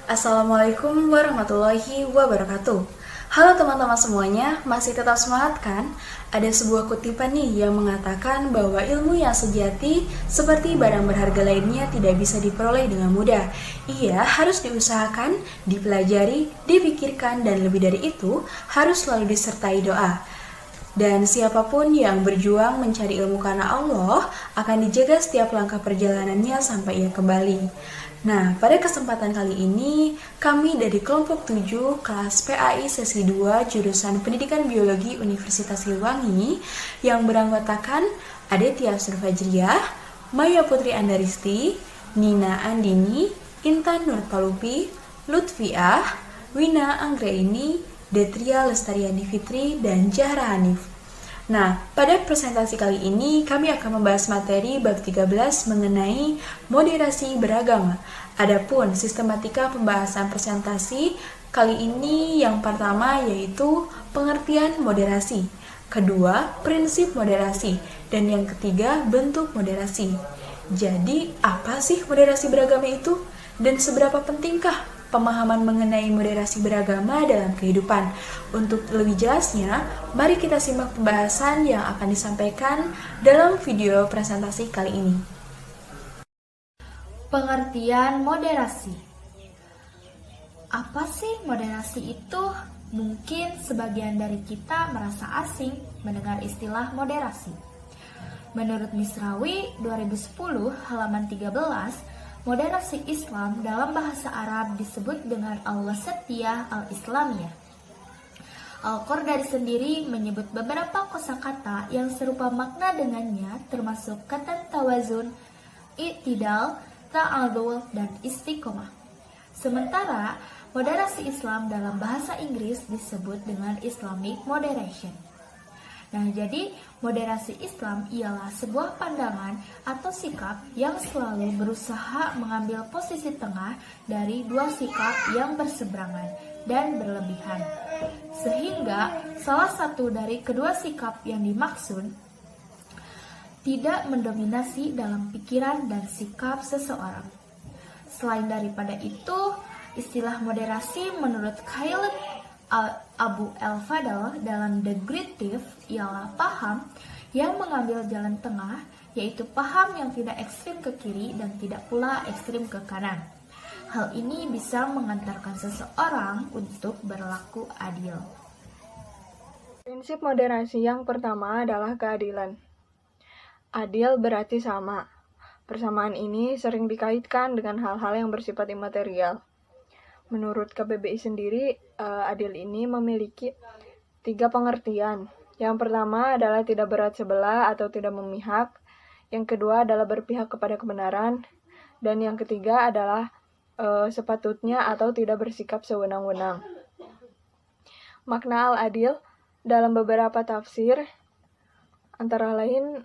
Assalamualaikum warahmatullahi wabarakatuh. Halo teman-teman semuanya, masih tetap semangat kan? Ada sebuah kutipan nih yang mengatakan bahwa ilmu yang sejati seperti barang berharga lainnya tidak bisa diperoleh dengan mudah. Ia harus diusahakan, dipelajari, dipikirkan, dan lebih dari itu harus selalu disertai doa. Dan siapapun yang berjuang mencari ilmu karena Allah akan dijaga setiap langkah perjalanannya sampai ia kembali. Nah, pada kesempatan kali ini, kami dari kelompok 7 kelas PAI sesi 2 jurusan Pendidikan Biologi Universitas Siliwangi yang beranggotakan Aditya Surfajriyah, Maya Putri Andaristi, Nina Andini, Intan Nurpalupi, Lutfiah, Wina Anggraini, Detria Lestariani Fitri, dan Zahra Hanif. Nah, pada presentasi kali ini kami akan membahas materi bab 13 mengenai moderasi beragama. Adapun sistematika pembahasan presentasi kali ini yang pertama yaitu pengertian moderasi, kedua prinsip moderasi, dan yang ketiga bentuk moderasi. Jadi, apa sih moderasi beragama itu? Dan seberapa pentingkah pemahaman mengenai moderasi beragama dalam kehidupan? Untuk lebih jelasnya, mari kita simak pembahasan yang akan disampaikan dalam video presentasi kali ini. Pengertian moderasi. Apa sih moderasi itu? Mungkin sebagian dari kita merasa asing mendengar istilah moderasi. Menurut Misrawi 2010 halaman 13, moderasi Islam dalam bahasa Arab disebut dengan al-wasatiyah al-islamiyah. Al-Qardari sendiri menyebut beberapa kosakata yang serupa makna dengannya, termasuk kata tawazun, i'tidal, ta'adul, dan istiqomah. Sementara moderasi Islam dalam bahasa Inggris disebut dengan Islamic moderation. Nah, jadi moderasi Islam ialah sebuah pandangan atau sikap yang selalu berusaha mengambil posisi tengah dari dua sikap yang berseberangan dan berlebihan. Sehingga salah satu dari kedua sikap yang dimaksud tidak mendominasi dalam pikiran dan sikap seseorang. Selain daripada itu, istilah moderasi menurut Khalid Abu El-Fadl dalam The Great Thief ialah paham yang mengambil jalan tengah, yaitu paham yang tidak ekstrim ke kiri dan tidak pula ekstrim ke kanan. Hal ini bisa mengantarkan seseorang untuk berlaku adil. Prinsip moderasi yang pertama adalah keadilan. Adil berarti sama. Persamaan ini sering dikaitkan dengan hal-hal yang bersifat imaterial. Menurut KBBI sendiri, adil ini memiliki 3 pengertian. Yang pertama adalah tidak berat sebelah atau tidak memihak. Yang kedua adalah berpihak kepada kebenaran. Dan yang ketiga adalah sepatutnya atau tidak bersikap sewenang-wenang. Makna al-adil dalam beberapa tafsir, antara lain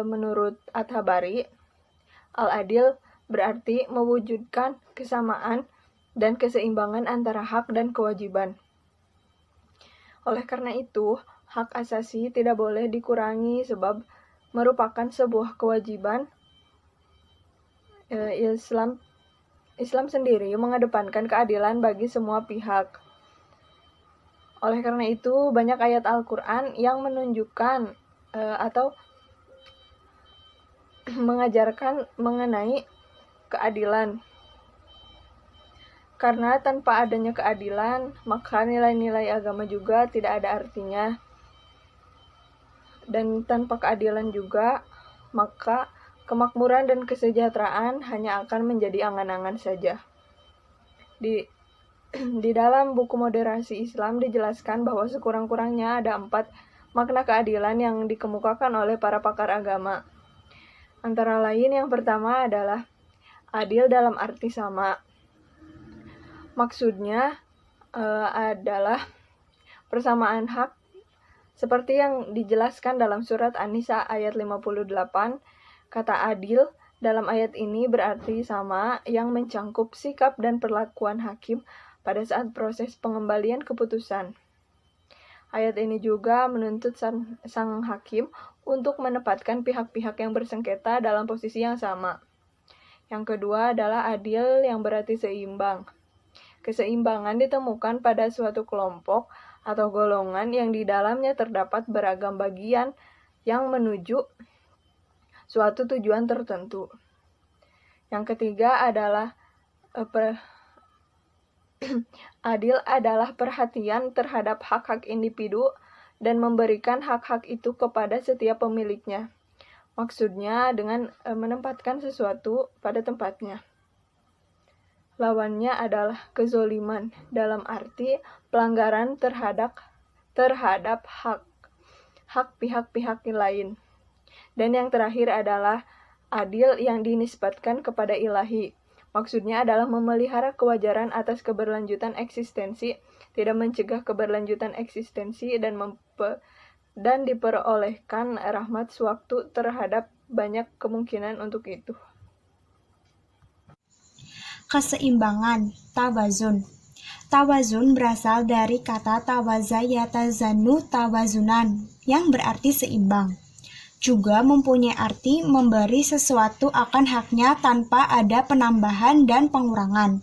menurut At-Tabari, al-adil berarti mewujudkan kesamaan dan keseimbangan antara hak dan kewajiban. Oleh karena itu, hak asasi tidak boleh dikurangi sebab merupakan sebuah kewajiban. Islam sendiri mengedepankan keadilan bagi semua pihak. Oleh karena itu, banyak ayat Al-Quran yang menunjukkan atau mengajarkan mengenai keadilan. Karena tanpa adanya keadilan, maka nilai-nilai agama juga tidak ada artinya. Dan tanpa keadilan juga, maka kemakmuran dan kesejahteraan hanya akan menjadi angan-angan saja. Di dalam buku Moderasi Islam dijelaskan bahwa sekurang-kurangnya ada 4 makna keadilan yang dikemukakan oleh para pakar agama. Antara lain yang pertama adalah adil dalam arti sama. Maksudnya adalah persamaan hak seperti yang dijelaskan dalam surat An-Nisa ayat 58. Kata adil dalam ayat ini berarti sama yang mencangkup sikap dan perlakuan hakim pada saat proses pengembalian keputusan. Ayat ini juga menuntut sang hakim untuk menempatkan pihak-pihak yang bersengketa dalam posisi yang sama. Yang kedua adalah adil yang berarti seimbang. Keseimbangan ditemukan pada suatu kelompok atau golongan yang di dalamnya terdapat beragam bagian yang menuju suatu tujuan tertentu. Yang ketiga adalah adil adalah perhatian terhadap hak-hak individu dan memberikan hak-hak itu kepada setiap pemiliknya. Maksudnya dengan menempatkan sesuatu pada tempatnya. Lawannya adalah kezoliman dalam arti pelanggaran terhadap hak pihak-pihak lain. Dan yang terakhir adalah adil yang dinisbatkan kepada ilahi. Maksudnya adalah memelihara kewajaran atas keberlanjutan eksistensi, tidak mencegah keberlanjutan eksistensi dan diperolehkan rahmat sewaktu terhadap banyak kemungkinan untuk itu. Keseimbangan, tawazun. Tawazun berasal dari kata tawaza yatazanu tawazunan, yang berarti seimbang. Juga mempunyai arti memberi sesuatu akan haknya tanpa ada penambahan dan pengurangan.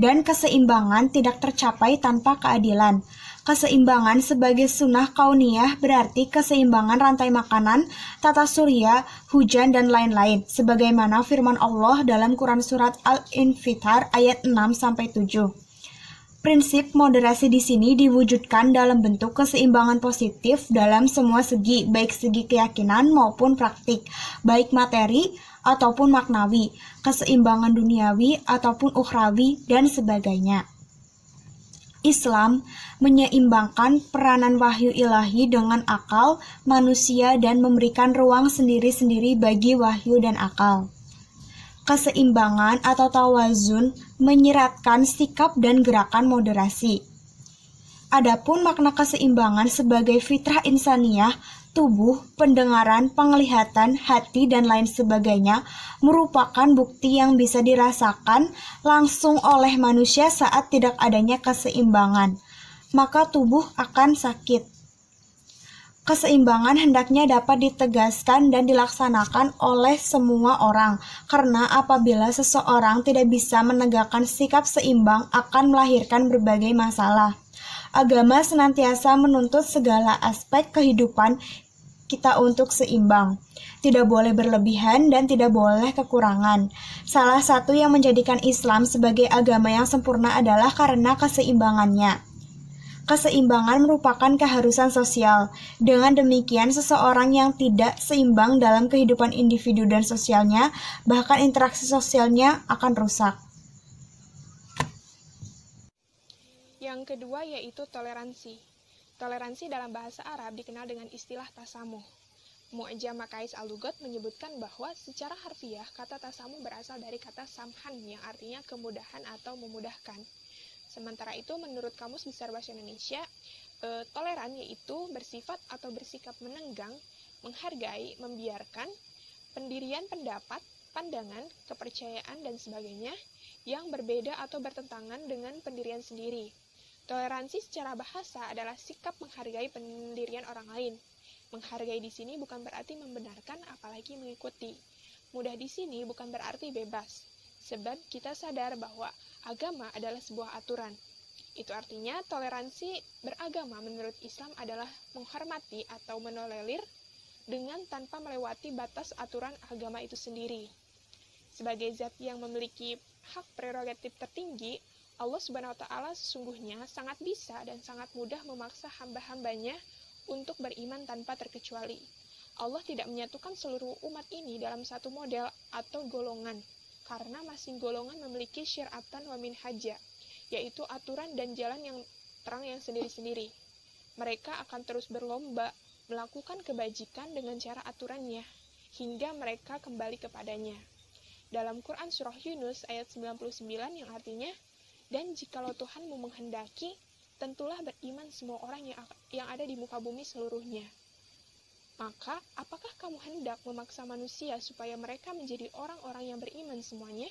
Dan keseimbangan tidak tercapai tanpa keadilan. Keseimbangan sebagai sunnah kauniyah berarti keseimbangan rantai makanan, tata surya, hujan, dan lain-lain. Sebagaimana firman Allah dalam Quran Surat Al-Infitar ayat 6-7. Prinsip moderasi di sini diwujudkan dalam bentuk keseimbangan positif dalam semua segi, baik segi keyakinan maupun praktik, baik materi ataupun maknawi, keseimbangan duniawi ataupun ukhrawi, dan sebagainya. Islam menyeimbangkan peranan wahyu ilahi dengan akal manusia dan memberikan ruang sendiri-sendiri bagi wahyu dan akal. Keseimbangan atau tawazun menyeratkan sikap dan gerakan moderasi. Adapun makna keseimbangan sebagai fitrah insaniyah, tubuh, pendengaran, penglihatan, hati, dan lain sebagainya merupakan bukti yang bisa dirasakan langsung oleh manusia saat tidak adanya keseimbangan, maka tubuh akan sakit. Keseimbangan hendaknya dapat ditegaskan dan dilaksanakan oleh semua orang, karena apabila seseorang tidak bisa menegakkan sikap seimbang akan melahirkan berbagai masalah. Agama senantiasa menuntut segala aspek kehidupan kita untuk seimbang. Tidak boleh berlebihan dan tidak boleh kekurangan. Salah satu yang menjadikan Islam sebagai agama yang sempurna adalah karena keseimbangannya. Keseimbangan merupakan keharusan sosial. Dengan demikian, seseorang yang tidak seimbang dalam kehidupan individu dan sosialnya, bahkan interaksi sosialnya akan rusak. Yang kedua yaitu toleransi. Toleransi dalam bahasa Arab dikenal dengan istilah tasamuh. Mu'jam Makais Al-Lugat menyebutkan bahwa secara harfiah kata tasamuh berasal dari kata samhan yang artinya kemudahan atau memudahkan. Sementara itu menurut Kamus Besar Bahasa Indonesia, toleran yaitu bersifat atau bersikap menenggang, menghargai, membiarkan, pendirian pendapat, pandangan, kepercayaan, dan sebagainya yang berbeda atau bertentangan dengan pendirian sendiri. Toleransi secara bahasa adalah sikap menghargai pendirian orang lain. Menghargai di sini bukan berarti membenarkan apalagi mengikuti. Mudah di sini bukan berarti bebas, sebab kita sadar bahwa agama adalah sebuah aturan. Itu artinya toleransi beragama menurut Islam adalah menghormati atau menolerir dengan tanpa melewati batas aturan agama itu sendiri. Sebagai zat yang memiliki hak prerogatif tertinggi, Allah Subhanahu wa Ta'ala sesungguhnya sangat bisa dan sangat mudah memaksa hamba-hambanya untuk beriman tanpa terkecuali. Allah tidak menyatukan seluruh umat ini dalam satu model atau golongan, karena masing golongan memiliki syir'atan wa minhaja, yaitu aturan dan jalan yang terang yang sendiri-sendiri. Mereka akan terus berlomba melakukan kebajikan dengan cara aturannya, hingga mereka kembali kepadanya. Dalam Quran Surah Yunus ayat 99 yang artinya, dan jikalau Tuhanmu menghendaki, tentulah beriman semua orang yang ada di muka bumi seluruhnya. Maka, apakah kamu hendak memaksa manusia supaya mereka menjadi orang-orang yang beriman semuanya?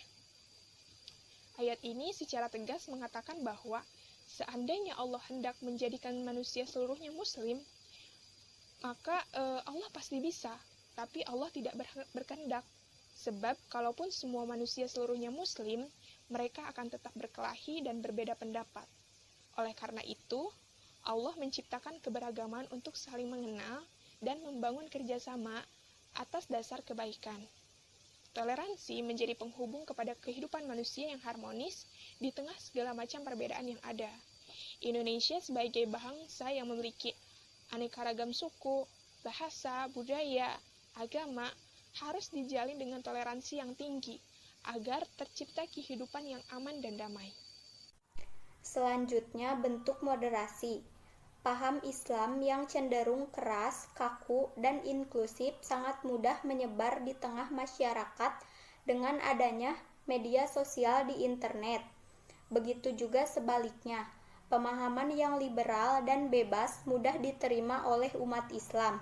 Ayat ini secara tegas mengatakan bahwa seandainya Allah hendak menjadikan manusia seluruhnya muslim, maka Allah pasti bisa, tapi Allah tidak berkehendak. Sebab, kalaupun semua manusia seluruhnya muslim, mereka akan tetap berkelahi dan berbeda pendapat. Oleh karena itu, Allah menciptakan keberagaman untuk saling mengenal dan membangun kerjasama atas dasar kebaikan. Toleransi menjadi penghubung kepada kehidupan manusia yang harmonis di tengah segala macam perbedaan yang ada. Indonesia sebagai bangsa yang memiliki aneka ragam suku, bahasa, budaya, agama harus dijalin dengan toleransi yang tinggi agar tercipta kehidupan yang aman dan damai. Selanjutnya, bentuk moderasi. Paham Islam yang cenderung keras, kaku, dan inklusif sangat mudah menyebar di tengah masyarakat dengan adanya media sosial di internet. Begitu juga sebaliknya, pemahaman yang liberal dan bebas mudah diterima oleh umat Islam.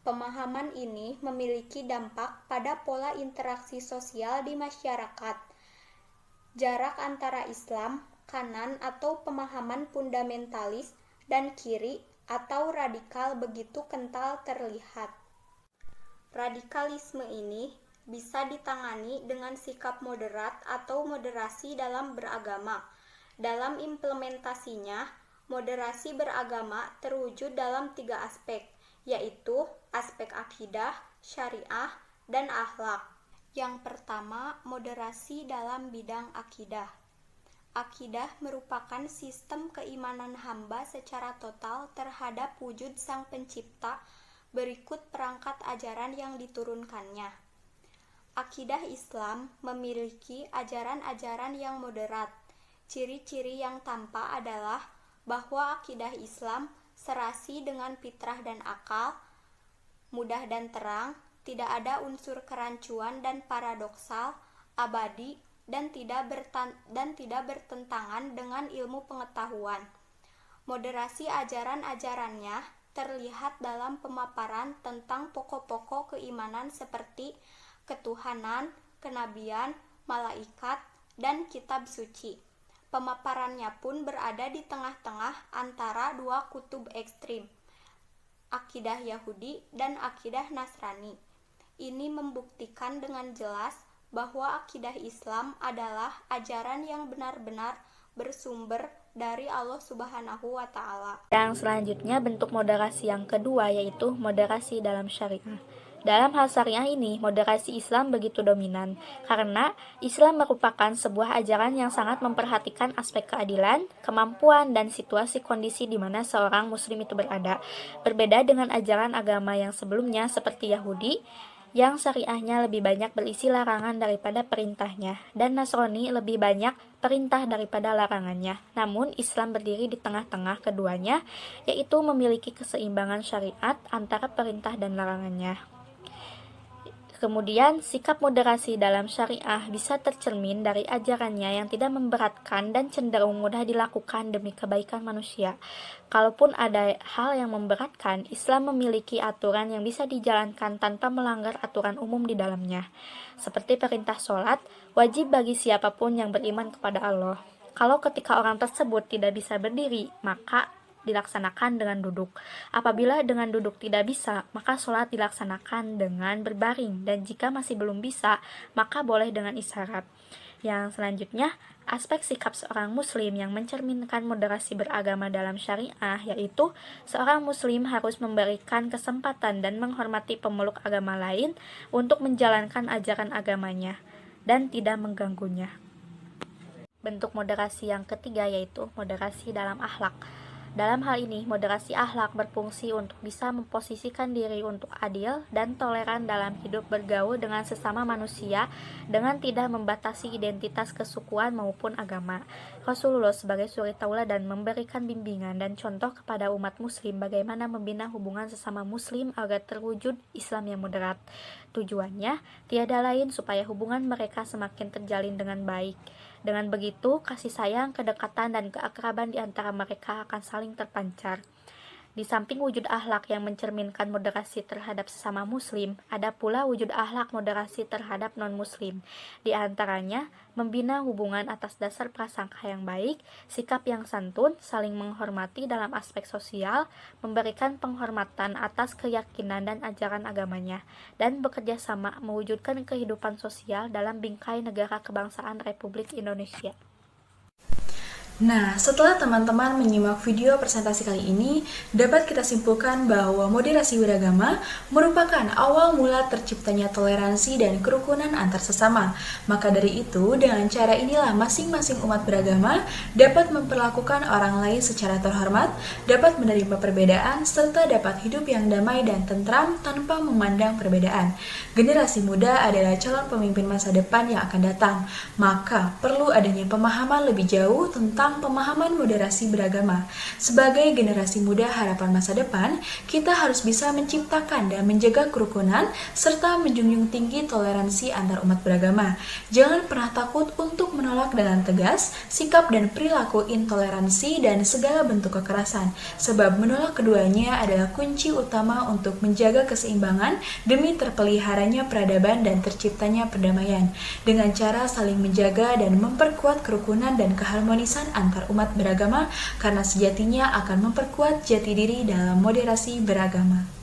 Pemahaman ini memiliki dampak pada pola interaksi sosial di masyarakat. Jarak antara Islam, kanan atau pemahaman fundamentalis, dan kiri atau radikal begitu kental terlihat. Radikalisme ini bisa ditangani dengan sikap moderat atau moderasi dalam beragama. Dalam implementasinya, moderasi beragama terwujud dalam 3 aspek, yaitu aspek akidah, syariah, dan akhlak. Yang pertama, moderasi dalam bidang akidah. Akidah merupakan sistem keimanan hamba secara total terhadap wujud Sang Pencipta berikut perangkat ajaran yang diturunkannya. Akidah Islam memiliki ajaran-ajaran yang moderat. Ciri-ciri yang tampak adalah bahwa akidah Islam serasi dengan fitrah dan akal, mudah dan terang, tidak ada unsur kerancuan dan paradoksal, abadi, dan tidak bertentangan dengan ilmu pengetahuan. Moderasi ajaran-ajarannya terlihat dalam pemaparan tentang pokok-pokok keimanan seperti ketuhanan, kenabian, malaikat, dan kitab suci. Pemaparannya pun berada di tengah-tengah antara 2 kutub ekstrim, akidah Yahudi dan akidah Nasrani. Ini membuktikan dengan jelas bahwa akidah Islam adalah ajaran yang benar-benar bersumber dari Allah Subhanahu wa Ta'ala. Yang selanjutnya, bentuk moderasi yang kedua yaitu moderasi dalam syariah. Dalam hal syariah ini, moderasi Islam begitu dominan karena Islam merupakan sebuah ajaran yang sangat memperhatikan aspek keadilan, kemampuan, dan situasi kondisi di mana seorang muslim itu berada. Berbeda dengan ajaran agama yang sebelumnya seperti Yahudi, yang syariahnya lebih banyak berisi larangan daripada perintahnya, dan Nasrani lebih banyak perintah daripada larangannya. Namun, Islam berdiri di tengah-tengah keduanya, yaitu memiliki keseimbangan syariat antara perintah dan larangannya. Kemudian, sikap moderasi dalam syariah bisa tercermin dari ajarannya yang tidak memberatkan dan cenderung mudah dilakukan demi kebaikan manusia. Kalaupun ada hal yang memberatkan, Islam memiliki aturan yang bisa dijalankan tanpa melanggar aturan umum di dalamnya. Seperti perintah sholat, wajib bagi siapapun yang beriman kepada Allah. Kalau ketika orang tersebut tidak bisa berdiri, maka dilaksanakan dengan duduk. Apabila dengan duduk tidak bisa, maka sholat dilaksanakan dengan berbaring, dan jika masih belum bisa, maka boleh dengan isyarat. Yang selanjutnya, aspek sikap seorang muslim yang mencerminkan moderasi beragama dalam syariah, yaitu seorang muslim harus memberikan kesempatan dan menghormati pemeluk agama lain untuk menjalankan ajaran agamanya dan tidak mengganggunya. Bentuk moderasi yang ketiga yaitu moderasi dalam akhlak. Dalam hal ini, moderasi akhlak berfungsi untuk bisa memposisikan diri untuk adil dan toleran dalam hidup bergaul dengan sesama manusia dengan tidak membatasi identitas kesukuan maupun agama. Rasulullah sebagai suri tauladan memberikan bimbingan dan contoh kepada umat muslim bagaimana membina hubungan sesama muslim agar terwujud Islam yang moderat. Tujuannya tiada lain supaya hubungan mereka semakin terjalin dengan baik. Dengan begitu, kasih sayang, kedekatan, dan keakraban di antara mereka akan saling terpancar. Di samping wujud akhlak yang mencerminkan moderasi terhadap sesama muslim, ada pula wujud akhlak moderasi terhadap non-muslim. Di antaranya, membina hubungan atas dasar prasangka yang baik, sikap yang santun, saling menghormati dalam aspek sosial, memberikan penghormatan atas keyakinan dan ajaran agamanya, dan bekerja sama mewujudkan kehidupan sosial dalam bingkai negara kebangsaan Republik Indonesia. Nah, setelah teman-teman menyimak video presentasi kali ini, dapat kita simpulkan bahwa moderasi beragama merupakan awal mula terciptanya toleransi dan kerukunan antar sesama. Maka dari itu, dengan cara inilah masing-masing umat beragama dapat memperlakukan orang lain secara terhormat, dapat menerima perbedaan, serta dapat hidup yang damai dan tentram tanpa memandang perbedaan. Generasi muda adalah calon pemimpin masa depan yang akan datang, maka perlu adanya pemahaman lebih jauh tentang pemahaman moderasi beragama. Sebagai generasi muda harapan masa depan, kita harus bisa menciptakan dan menjaga kerukunan serta menjunjung tinggi toleransi antar umat beragama. Jangan pernah takut untuk menolak dengan tegas sikap dan perilaku intoleransi dan segala bentuk kekerasan, sebab menolak keduanya adalah kunci utama untuk menjaga keseimbangan demi terpeliharanya peradaban dan terciptanya perdamaian, dengan cara saling menjaga dan memperkuat kerukunan dan keharmonisan antar umat beragama, karena sejatinya akan memperkuat jati diri dalam moderasi beragama.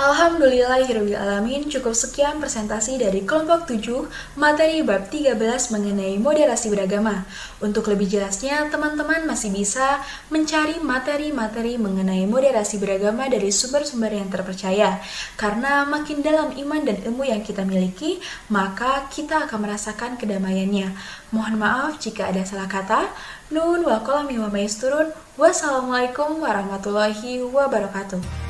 Alhamdulillahirrahmanirrahim, cukup sekian presentasi dari kelompok 7 materi bab 13 mengenai moderasi beragama. Untuk lebih jelasnya, teman-teman masih bisa mencari materi-materi mengenai moderasi beragama dari sumber-sumber yang terpercaya. Karena makin dalam iman dan ilmu yang kita miliki, maka kita akan merasakan kedamaiannya. Mohon maaf jika ada salah kata. Nun wal qalami wa ma yasturun. Wassalamualaikum warahmatullahi wabarakatuh.